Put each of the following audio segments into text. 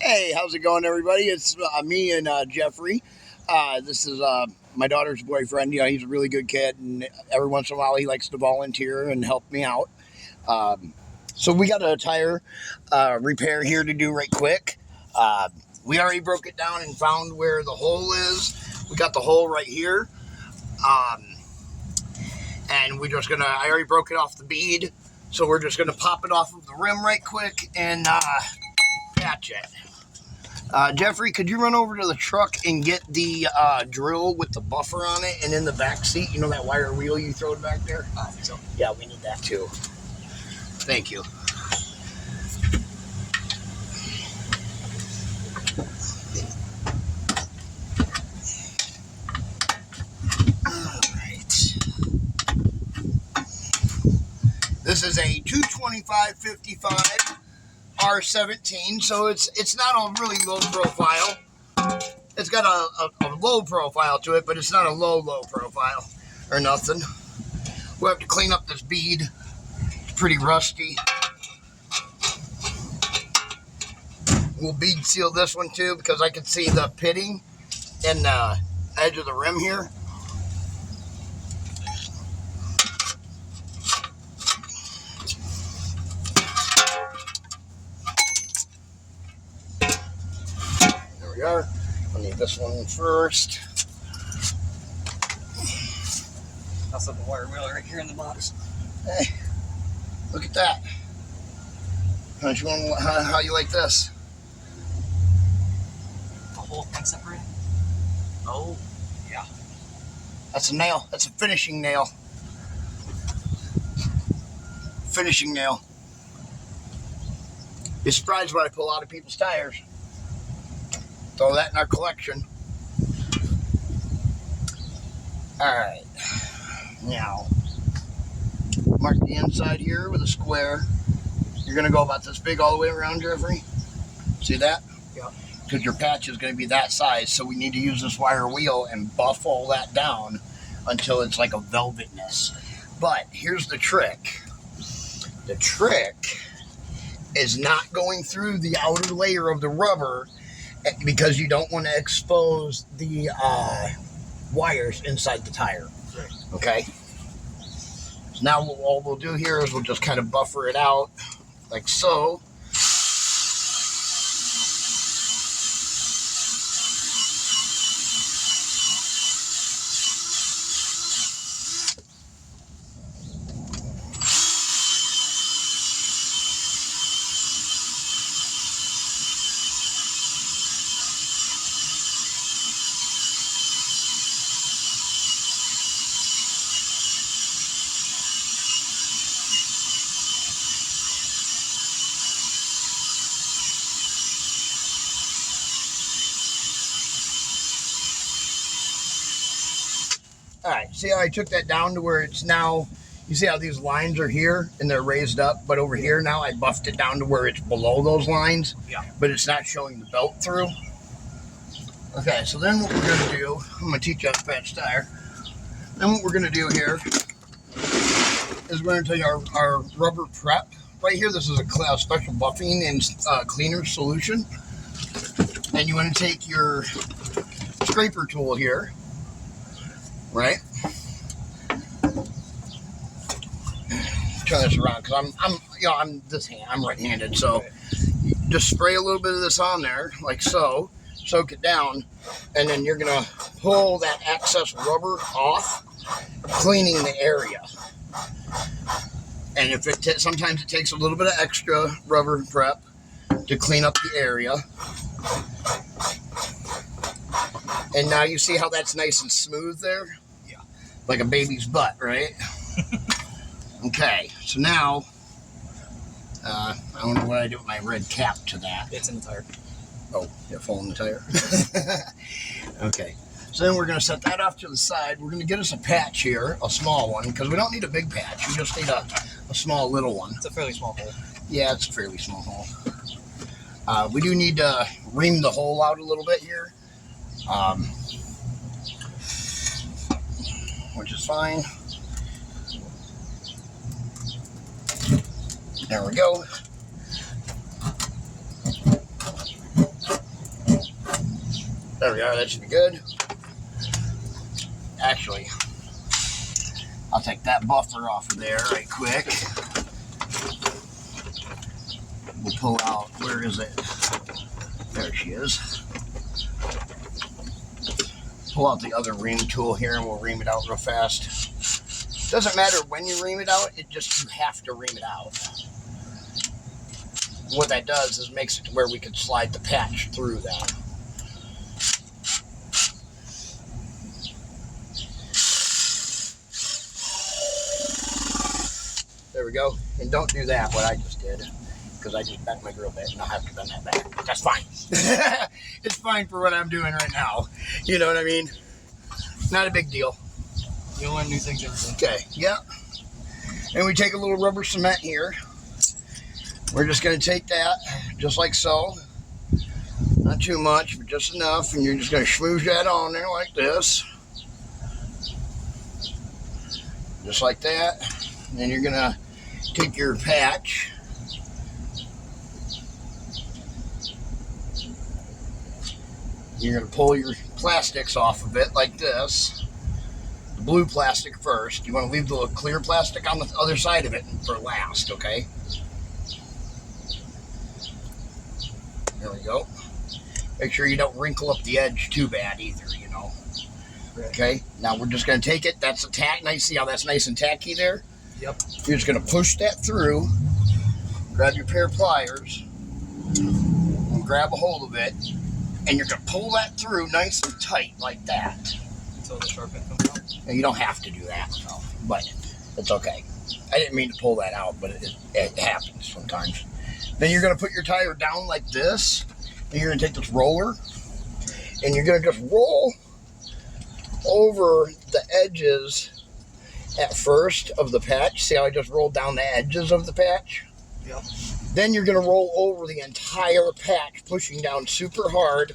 Hey, how's it going, everybody? It's me and Jeffrey. This is my daughter's boyfriend. You know, he's a really good kid, and every once in a while he likes to volunteer and help me out. So we got a tire repair here to do right quick. We already broke it down and found where the hole is. We got the hole right here. And we're just I already broke it off the bead, so we're just gonna pop it off of the rim right quick and patch it. Jeffrey, could you run over to the truck and get the drill with the buffer on it, and in the back seat, you know that wire wheel you throw it back there? I think so. Yeah, we need that too. Thank you. This is a 225/55 R17, so it's not a really low profile. It's got a low profile to it, but it's not a low profile or nothing. We'll have to clean up this bead. It's pretty rusty. We'll bead seal this one too, because I can see the pitting in the edge of the rim here. We are. I'll need this one first. I'll set the wire wheel right here in the box. Hey, look at that. How you like this? The whole thing separated? Oh, yeah. That's a nail. That's a finishing nail. Finishing nail. You're surprised when I pull out of people's tires. Throw that in our collection. Alright. Now, mark the inside here with a square. You're going to go about this big all the way around, Jeffrey. See that? Yeah. Because your patch is going to be that size, so we need to use this wire wheel and buff all that down until it's like a velvetness. But here's the trick. The trick is not going through the outer layer of the rubber, because you don't want to expose the wires inside the tire. Right. Okay? So now all we'll do here is we'll just kind of buffer it out like so. Alright, see how I took that down to where it's now, you see how these lines are here and they're raised up, but over here now I buffed it down to where it's below those lines, yeah, but it's not showing the belt through. Okay, so then what we're going to do, I'm going to teach you how to patch tire. Then what we're going to do here is we're going to take our rubber prep. Right here, this is a special buffing and cleaner solution. And you want to take your scraper tool here, right? Turn this around because I'm right-handed, so just spray a little bit of this on there like so, soak it down, and then you're gonna pull that excess rubber off, cleaning the area. And if sometimes it takes a little bit of extra rubber prep to clean up the area. And now you see how that's nice and smooth there? Yeah. Like a baby's butt, right? Okay, so now, I don't know what I do with my red cap to that. It's in the tire. Oh, it fell in the tire? Okay, so then we're going to set that off to the side. We're going to get us a patch here, a small one, because we don't need a big patch. We just need a small little one. It's a fairly small hole. Yeah, it's a fairly small hole. We do need to ream the hole out a little bit here. Which is fine. There we go. There we are, that should be good. Actually, I'll take that buffer off of there right quick. We'll pull out, where is it? There she is. Pull out the other ream tool here and we'll ream it out real fast. Doesn't matter when you ream it out, it just, you have to ream it out. What that does is makes it to where we can slide the patch through that. There we go. And don't do that, what I just did, because I just bent my drill bit and I'll have to bend that back. But that's fine. It's fine for what I'm doing right now. You know what I mean? Not a big deal. You'll learn new things every day. Okay, yeah. And we take a little rubber cement here. We're just going to take that, just like so. Not too much, but just enough. And you're just going to smoosh that on there like this. Just like that. And then you're going to take your patch. You're going to pull your plastics off of it like this. The blue plastic first. You want to leave the clear plastic on the other side of it for last, okay? There we go. Make sure you don't wrinkle up the edge too bad either, you know. Okay, now we're just going to take it. That's a tack. Nice. See how that's nice and tacky there? Yep. You're just going to push that through. Grab your pair of pliers. And grab a hold of it. And you're going to pull that through nice and tight like that. Until the sharp end comes out. And you don't have to do that, so, but it's okay. I didn't mean to pull that out, but it happens sometimes. Then you're going to put your tire down like this. And you're going to take this roller. And you're going to just roll over the edges at first of the patch. See how I just rolled down the edges of the patch? Yep. Then you're going to roll over the entire patch, pushing down super hard,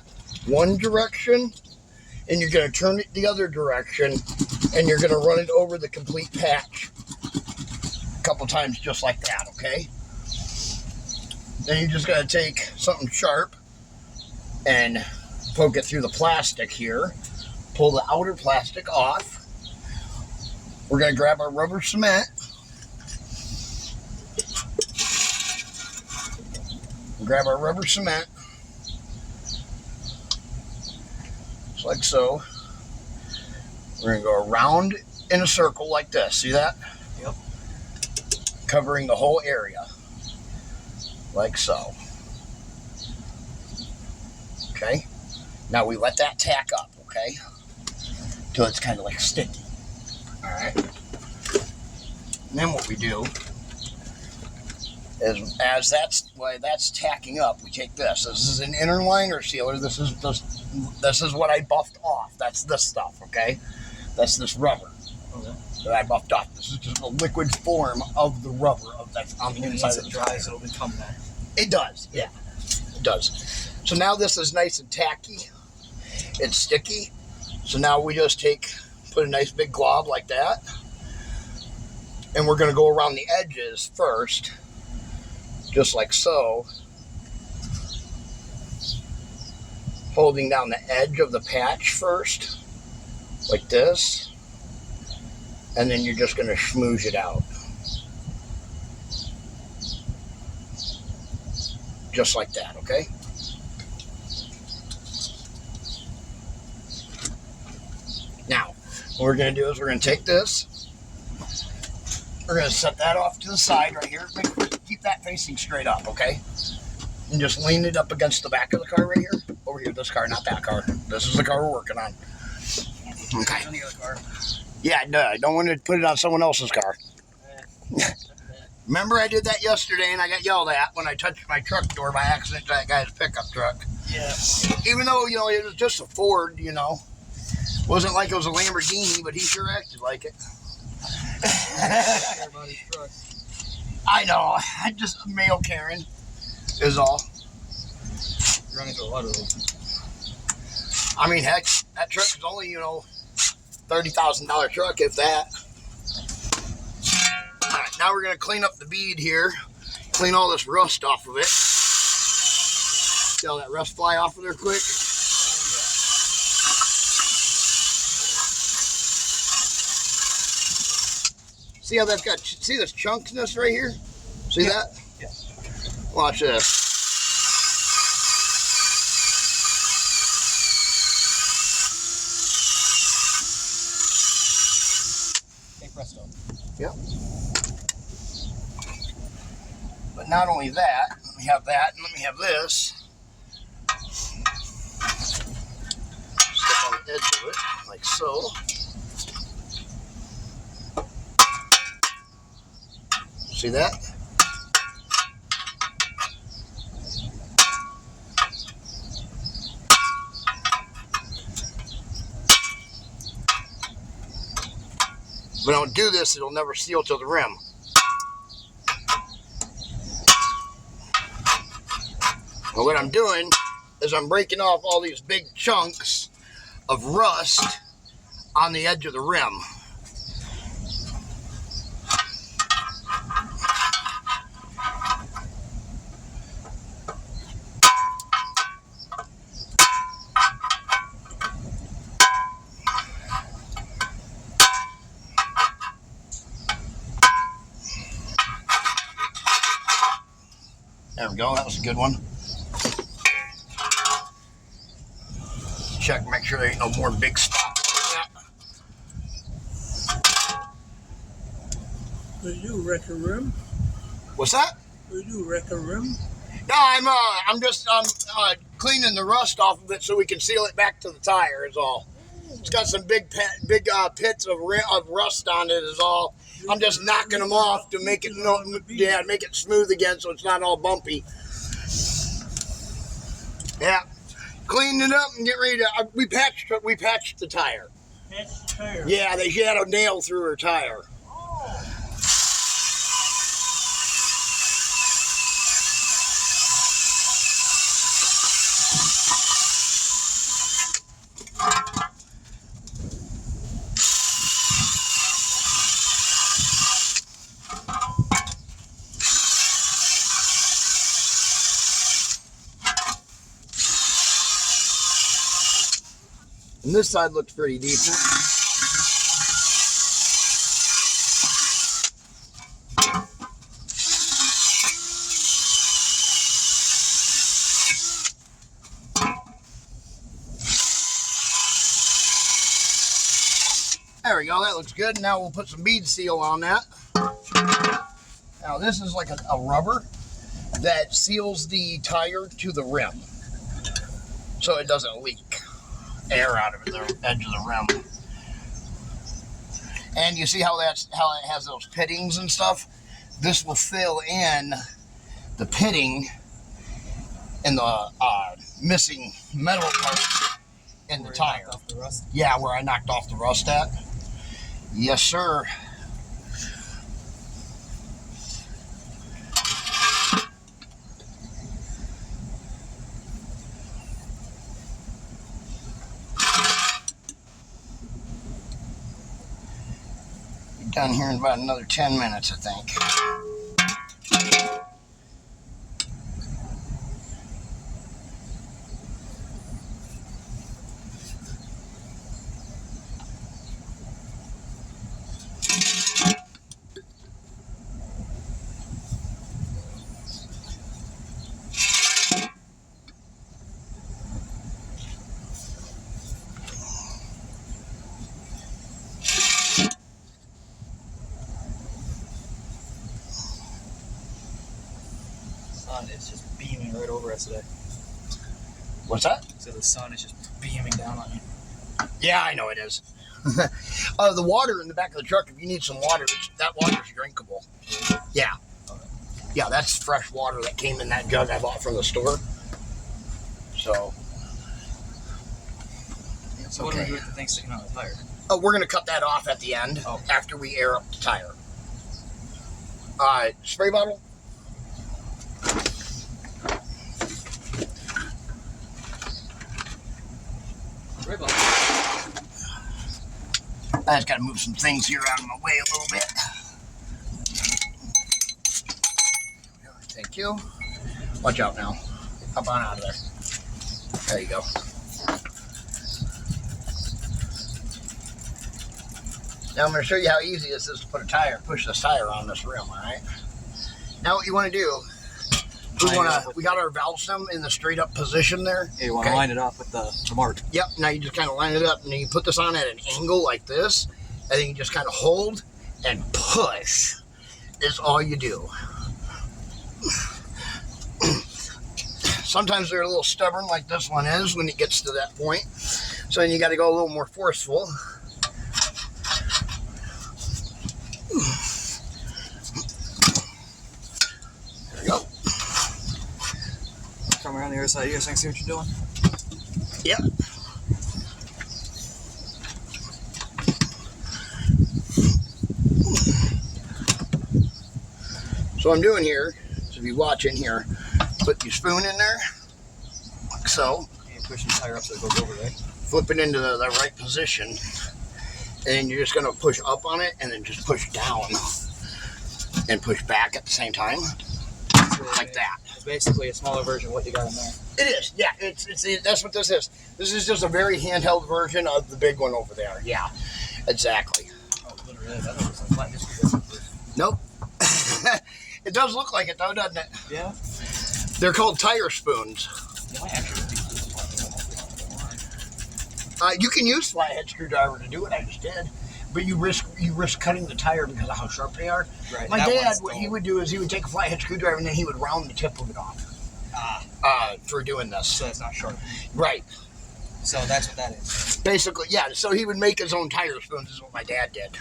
one direction, and you're going to turn it the other direction, and you're going to run it over the complete patch a couple times just like that, okay? Then you're just going to take something sharp and poke it through the plastic here. Pull the outer plastic off. We're going to grab our rubber cement. Grab our rubber cement. Just like so. We're going to go around in a circle like this. See that? Yep. Covering the whole area. Like so. Okay. Now we let that tack up, okay? Till it's kind of like sticky. Alright. And then what we do is, as that's tacking up, we take this. This is an inner liner sealer. This is what I buffed off. That's this stuff, okay? That's this rubber that I buffed off. This is just a liquid form of the rubber that's on the inside of the dry, so it'll become that. It does, yeah. It does. So now this is nice and tacky. It's sticky. So now we just put a nice big glob like that. And we're going to go around the edges first. Just like so. Holding down the edge of the patch first. Like this. And then you're just going to smoosh it out. Just like that, okay? Now, what we're going to do is we're going to take this. We're going to set that off to the side right here. Keep that facing straight up, okay? And just lean it up against the back of the car right here. Over here, this car, not that car. This is the car we're working on. Okay. On the other car. Yeah, no, I don't want to put it on someone else's car. Remember I did that yesterday and I got yelled at when I touched my truck door by accident to that guy's pickup truck. Yeah. Even though, you know, it was just a Ford, you know. Wasn't like it was a Lamborghini, but he sure acted like it. I know. I just mail Karen is all. You're running into a lot of those. I mean, heck, that truck is only, you know, $30,000 truck, if that. All right, now we're going to clean up the bead here. Clean all this rust off of it. See all that rust fly off of there quick? See how that's got, see this chunkiness right here? See that? Yeah. Watch this. Hey, presto. Yep. But not only that, let me have that, and let me have this. Step on the edge of it, like so. See that? If we don't do this, it'll never seal to the rim. And what I'm doing is I'm breaking off all these big chunks of rust on the edge of the rim. There we go, that was a good one. Check, make sure there ain't no more big spots. Will you wreck a rim? What's that? Will you wreck a rim? No, I'm just cleaning the rust off of it so we can seal it back to the tire. Is all. It's got some big pits of rust on it. Is all. I'm just knocking them off to make it make it smooth again so it's not all bumpy. Yeah, cleaned it up and get ready to. We patched the tire. Patch the tire. Yeah, she had a nail through her tire. And this side looks pretty decent. There we go, that looks good. Now we'll put some bead seal on that. Now this is like a rubber that seals the tire to the rim so it doesn't leak air out of the edge of the rim. And you see how it has those pittings and stuff? This will fill in the pitting and the missing metal parts in the tire. Off the rust. Yeah, where I knocked off the rust at. Yes, sir. Done here in about another 10 minutes, I think. Sun is just beaming right over us today. What's that? So the sun is just beaming down on you. Yeah, I know it is. The water in the back of the truck, if you need some water, that water's drinkable. Yeah. Yeah, that's fresh water that came in that jug I bought from the store. So. So what do we do with the thing sticking out of the tire? Oh, we're going to cut that off at the end after we air up the tire. Spray bottle. Spray bottle. I just got to move some things here out of my way a little bit. Thank you. Watch out now. Hop on out of there. There you go. Now I'm going to show you how easy this is to put a tire, push this tire on this rim, all right? Now what you want to do, we got our valve stem in the straight up position there. Yeah, you want to line it up with the mark. Yep, now you just kind of line it up, and then you put this on at an angle like this, and then you just kind of hold and push is all you do. Sometimes they're a little stubborn like this one is when it gets to that point. So then you got to go a little more forceful. There we go. Come around the other side. You guys see what you're doing? Yep. So what I'm doing here, so if you watch in here, put your spoon in there, like so. And push the tire up so it goes over, right? Flip it into the right position, and then you're just going to push up on it and then just push down and push back at the same time, like that. It's basically a smaller version of what you got in there. It is, yeah. That's what this is. This is just a very handheld version of the big one over there. Yeah, exactly. Oh, literally, I thought it was a flat disc. Nope. It does look like it though, doesn't it? Yeah. They're called tire spoons. You might actually be You can use flathead screwdriver to do it. I just did, but you risk cutting the tire because of how sharp they are. Right. My dad, what he would do is he would take a flathead screwdriver and then he would round the tip of it off. For doing this. So it's not sharp. Right. So that's what that is. Basically, yeah. So he would make his own tire spoons. Is what my dad did.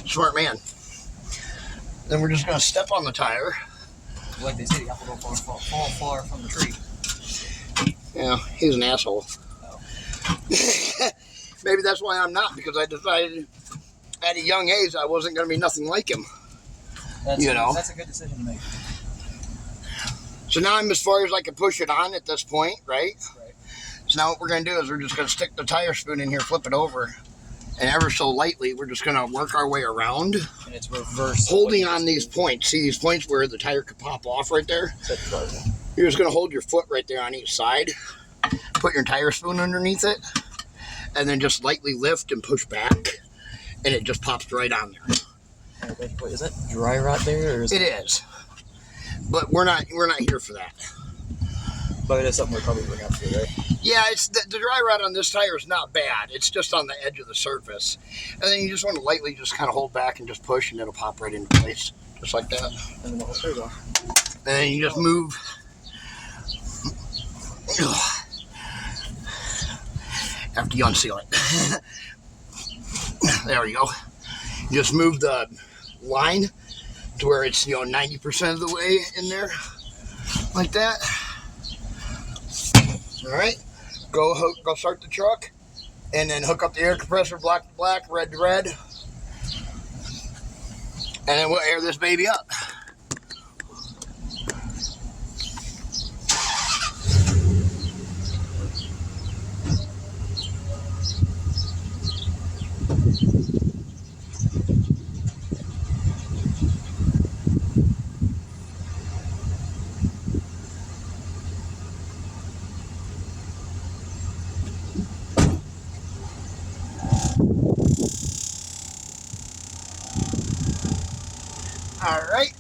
Smart man. Then we're just gonna step on the tire. Like they say, the apple don't fall far from the tree. Yeah, he's an asshole. Oh. Maybe that's why I'm not, because I decided at a young age I wasn't going to be nothing like him. That's a good decision to make. So now I'm as far as I can push it on at this point, right? Right. So now what we're going to do is we're just going to stick the tire spoon in here, flip it over, and ever so lightly we're just going to work our way around. And it's reverse. Holding on these points. See these points where the tire could pop off right there? You're just going to hold your foot right there on each side, put your tire spoon underneath it, and then just lightly lift and push back, and it just pops right on there. Wait, is that dry rot there? Or is it is, but we're not here for that. But it is something we're probably bring up to, right? Yeah, it's the dry rot on this tire is not bad. It's just on the edge of the surface, and then you just want to lightly just kind of hold back and just push, and it'll pop right into place, just like that. And then the whole screw's off. And then you just move. After you unseal it. There we go. You just move the line to where it's 90% of the way in there, like that. All right. Go start the truck, and then hook up the air compressor, black to black, red to red, and then we'll air this baby up. All right.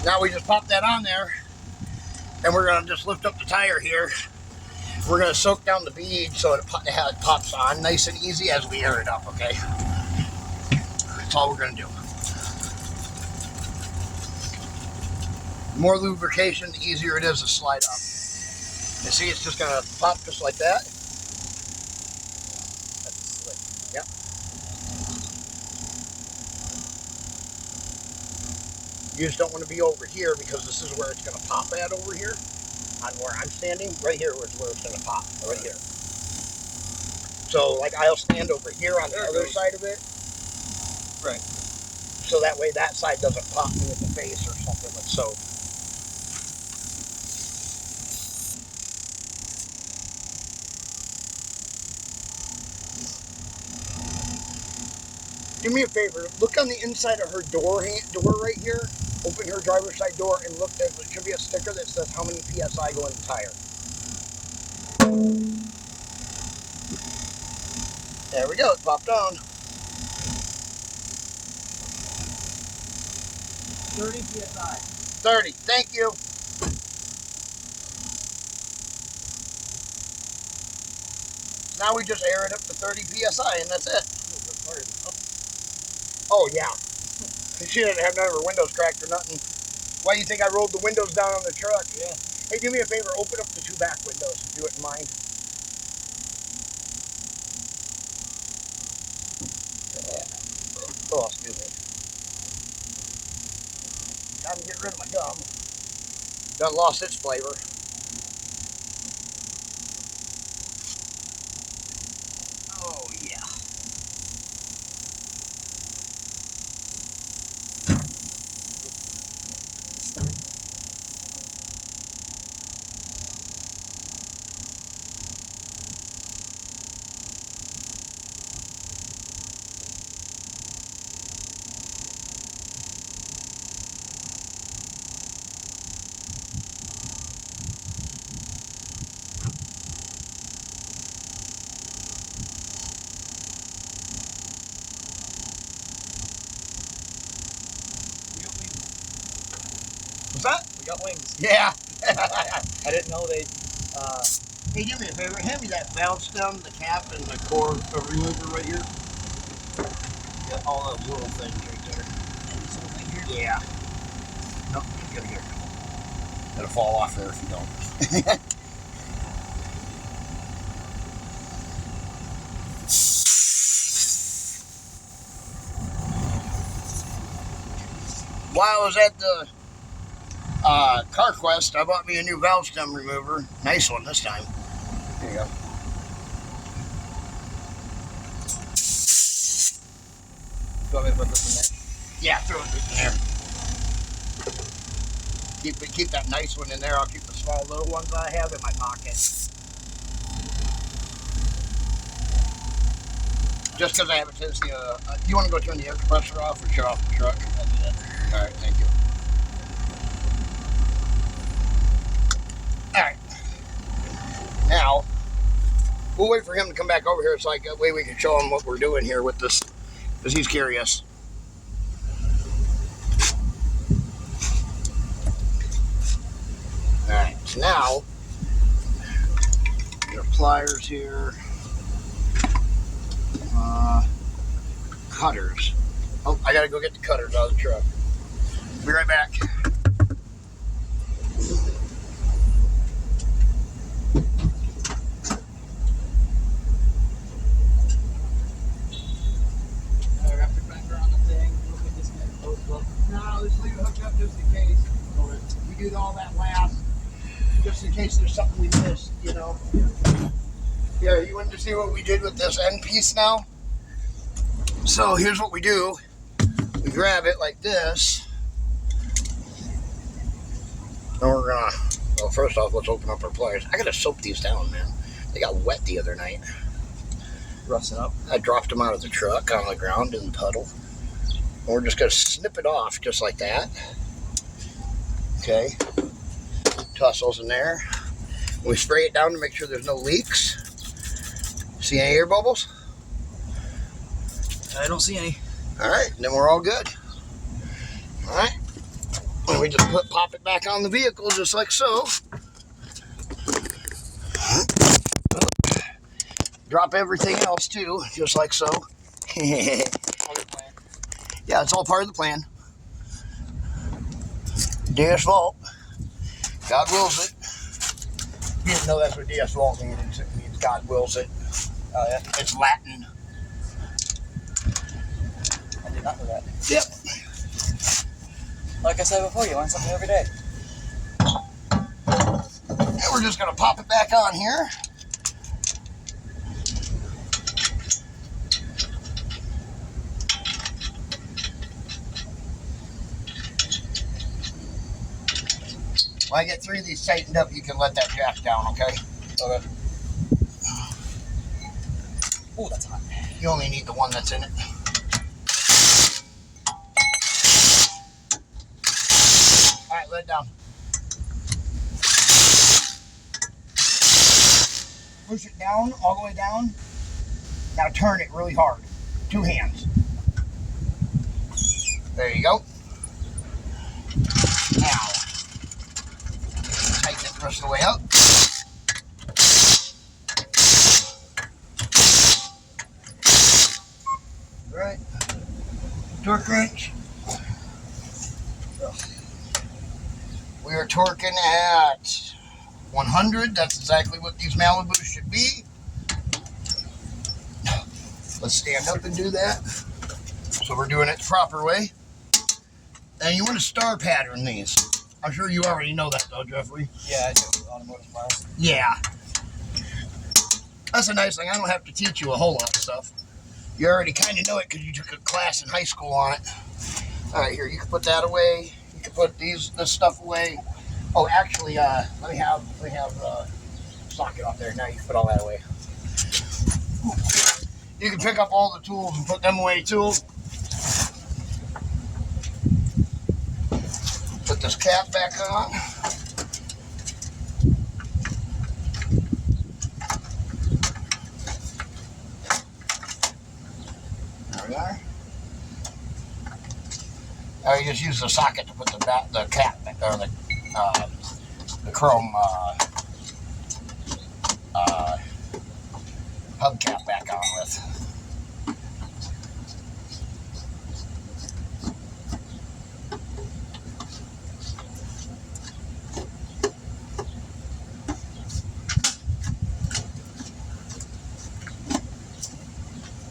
Now we just pop that on there, and we're gonna just lift up the tire here. We're gonna soak down the bead so it pops on nice and easy as we air it up, okay? That's all we're gonna do. The more lubrication, the easier it is to slide up. You see, it's just gonna pop just like that. That's slick. Yep. You just don't want to be over here because this is where it's going to pop at over here. On where I'm standing, right here is where it's going to pop, right here. So, like, I'll stand over here on the other side of it. Right. So that way that side doesn't pop me in the face or something with soap. Do me a favor, look on the inside of her door right here. Open her driver's side door and look. There should be a sticker that says how many PSI go in the tire. There we go. It popped on. 30 psi. 30. Thank you. Now we just air it up to 30 psi, and that's it. Oh yeah. She didn't have none of her windows cracked or nothing. Why do you think I rolled the windows down on the truck? Yeah. Hey, do me a favor. Open up the 2 back windows if you wouldn't mind. Oh, excuse me. Time to get rid of my gum. Done lost its flavor. Oh, yeah. What's that? We got wings. Yeah. I didn't know they. Hey, do me a favor. Hand me that valve stem, the cap, and the core remover right here. Got all those little things right there. This whole thing here. Yeah. Nope, you gotta get it. It'll fall off there if you don't. While I was at the Car Quest, I bought me a new valve stem remover. Nice one this time. There you go. Do you want me to put this in there? Yeah, throw it in there. Keep that nice one in there. I'll keep the small little ones I have in my pocket. Just because I have a tendency you want to go turn the air compressor off or shut off the truck? I'll do that. All right, thank you. All right. Now, we'll wait for him to come back over here so that way we can show him what we're doing here with this, because he's curious. All right, so now, your pliers here. Cutters. Oh, I gotta go get the cutters out of the truck. Be right back. I wrapped the cracker on the thing. Look at this guy. No, let's leave it hooked up just in case. We did all that last, just in case there's something we missed, you know. Yeah, you wanted to see what we did with this end piece now? So here's what we do. We grab it like this. And we're gonna, well, first off, let's open up our pliers. I gotta soap these down, man. They got wet the other night. Rusting up. I dropped them out of the truck on the ground in the puddle. And we're just gonna snip it off just like that. Okay. Toss those in there. We spray it down to make sure there's no leaks. See any air bubbles? I don't see any. All right, then we're all good. All right. And we just pop it back on the vehicle just like so. Drop everything else too, just like so. Yeah, it's all part of the plan. DS Vault. God wills it. You didn't know that's what DS Vault means. It means God wills it. Oh yeah. It's Latin. I did not know that. Yep. Like I said before, you learn something every day. And we're just gonna pop it back on here. When I get 3 of these tightened up, you can let that jack down, okay? Okay. Oh, that's hot. You only need the one that's in it. All right, let it down. Push it down, all the way down. Now turn it really hard. 2 hands. There you go. Now, tighten it the rest of the way up. All right. Torque wrench. We are torquing at 100. That's exactly what these Malibus should be. Let's stand up and do that. So we're doing it the proper way. And you want to star pattern these. I'm sure you already know that though, Jeffrey. Yeah, I do automotive class. Yeah. That's a nice thing. I don't have to teach you a whole lot of stuff. You already kind of know it because you took a class in high school on it. All right, here, you can put that away. You can put this stuff away. Oh, actually, let me have socket off there. Now you can put all that away. You can pick up all the tools and put them away too. Put this cap back on. There we are. Now you just use the socket to put the cap back, or the chrome hubcap back on with.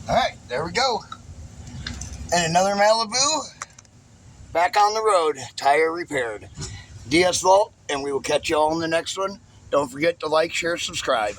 All right, there we go. And another Malibu back on the road, tire repaired. DS Vault, and we will catch you all in the next one. Don't forget to like, share, subscribe.